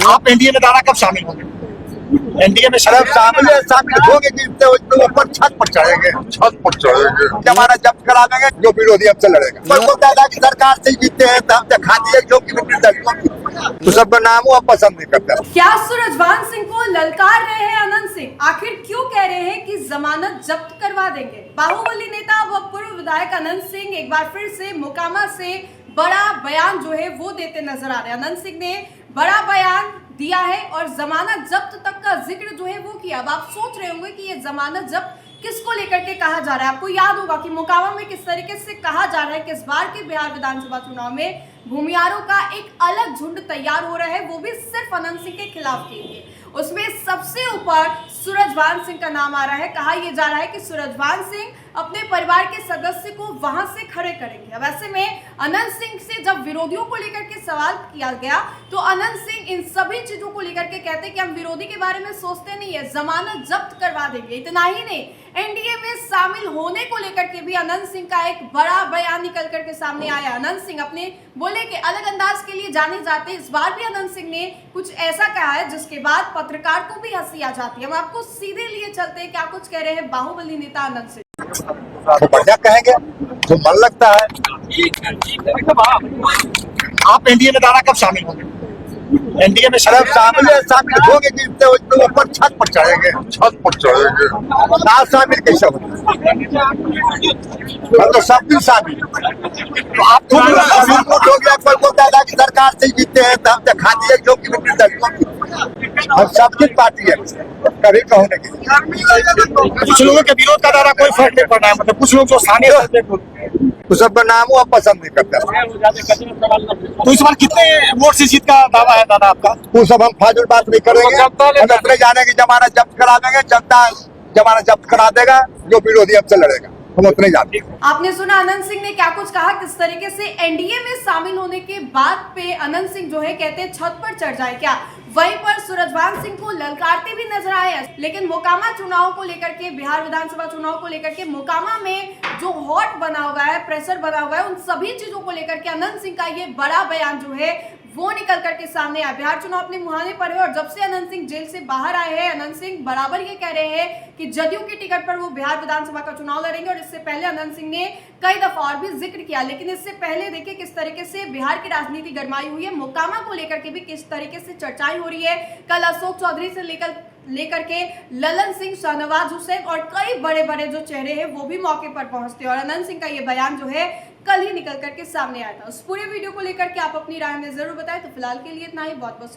आप एनडीए में दादा कब शामिल होंगे? एनडीए में शामिल होंगे कि तो ऊपर छत पर चढ़ेंगे। जमाना जब्त करा देंगे, जो विरोधी हमसे लड़ेगा। पर वो दादा की सरकार से जीतते हैं तो हम दिखा दिए जो कि तो सब नाम वो पसंद नहीं करता। क्या सूरजभान सिंह को ललकार रहे हैं अनंत सिंह? आखिर क्यों कह रहे हैं कि जमानत जब्त करवा देंगे? बाहुबली नेता व पूर्व विधायक अनंत सिंह एक बार फिर से मोकामा से बड़ा बयान जो है वो देते नजर आ रहे हैं। अनंत सिंह ने बड़ा बयान दिया है और जमानत जब्त तक का जिक्र जो है वो किया। अब आप सोच रहे होंगे कि ये जमानत जब्त किसको लेकर के कहा जा रहा है। आपको याद होगा कि मोकामा में किस तरीके से कहा जा रहा है कि इस बार के बिहार विधानसभा चुनाव में भूमियारों का एक अलग झुंड तैयार हो रहा है, वो भी सिर्फ अनंत सिंह के खिलाफ के लिए। उसमें सबसे ऊपर सूरजभान सिंह का नाम आ रहा है। कहा यह जा रहा है कि सूरजभान सिंह अपने परिवार के सदस्य को वहां से खड़े करेंगे। अब ऐसे में अनंत सिंह से जब विरोधियों को लेकर के सवाल किया गया तो अनंत सिंह इन सभी चीजों को लेकर के कहते हैं कि हम विरोधी के बारे में सोचते नहीं है, जमानत जब्त करवा देंगे। इतना ही नहीं, एनडीए में शामिल होने को लेकर के भी अनंत सिंह का एक बड़ा बयान निकल करके सामने आया। अनंत सिंह अपने बोले कि अलग अंदाज के लिए जाने जाते, इस बार भी अनंत सिंह ने कुछ ऐसा कहा है जिसके बाद पत्रकार को भी हंसी आ जाती है। हम आपको सीधे लिए चलते हैं, क्या कुछ कह रहे हैं बाहुबली नेता अनंत सिंह। तो बढ़िया कहेंगे जो मन लगता है। आप एनडीए में दादा कब शामिल होंगे? एनडीए में शामिल होंगे कि तो ऊपर छत पर चढ़ेंगे। ना शामिल कैसे होंगे? तो सब दिन शामिल। तो आप हो गया कोई दादा की सरकार से जीतते हैं तो हम दिखा दिए जो कि हम सबकी पार्टी है, कभी कहने की। कुछ लोगों के विरोध का दादा कोई फर्क नहीं पड़ रहा है, मतलब कुछ लोग जो स्थानीय तो सब नाम वो पसंद नहीं करता। तो इस बार कितने वोट से जीत का दावा है दादा आपका? वो सब हम फाजुल बात नहीं करेंगे। हम अपने जाने की जमानत जब्त करा देंगे, जनता जमानत जब्त करा देगा, जो विरोधी हमसे लड़ेगा हम उतने जाते हैं। आपने सुना अनंत सिंह ने क्या कुछ कहा, किस तरीके से एनडीए में शामिल होने के बाद पे अनंत सिंह जो है कहते हैं छत पर चढ़ जाए क्या। वहीं पर सूरजभान सिंह को ललकारते भी नजर आए। लेकिन मोकामा चुनाव को लेकर के, बिहार विधानसभा चुनाव को लेकर के मोकामा में जो हॉट बना हुआ है, प्रेशर बना हुआ है, उन सभी चीजों को लेकर के अनंत सिंह का ये बड़ा बयान जो है वो निकल करके सामने आया। बिहार चुनाव अपने मुहाने पर है और जब से अनंत सिंह जेल से बाहर आए हैं, अनंत सिंह बराबर ये कह रहे हैं कि जदयू की टिकट पर वो बिहार विधानसभा का चुनाव लड़ेंगे। और इससे पहले अनंत सिंह ने कई दफा और भी जिक्र किया। लेकिन इससे पहले देखिए किस तरीके से बिहार की राजनीति गरमाई हुई है, मोकामा को लेकर के भी किस तरीके से चर्चाएं हो रही है। कल अशोक चौधरी से लेकर के ललन सिंह, शाहनवाज हुसैन और कई बड़े बड़े जो चेहरे हैं वो भी मौके पर पहुंचते हैं। और अनंत सिंह का ये बयान जो है कल ही निकल करके सामने आया था। उस पूरे वीडियो को लेकर के आप अपनी राय में जरूर बताएं। तो फिलहाल के लिए इतना ही, बहुत बहुत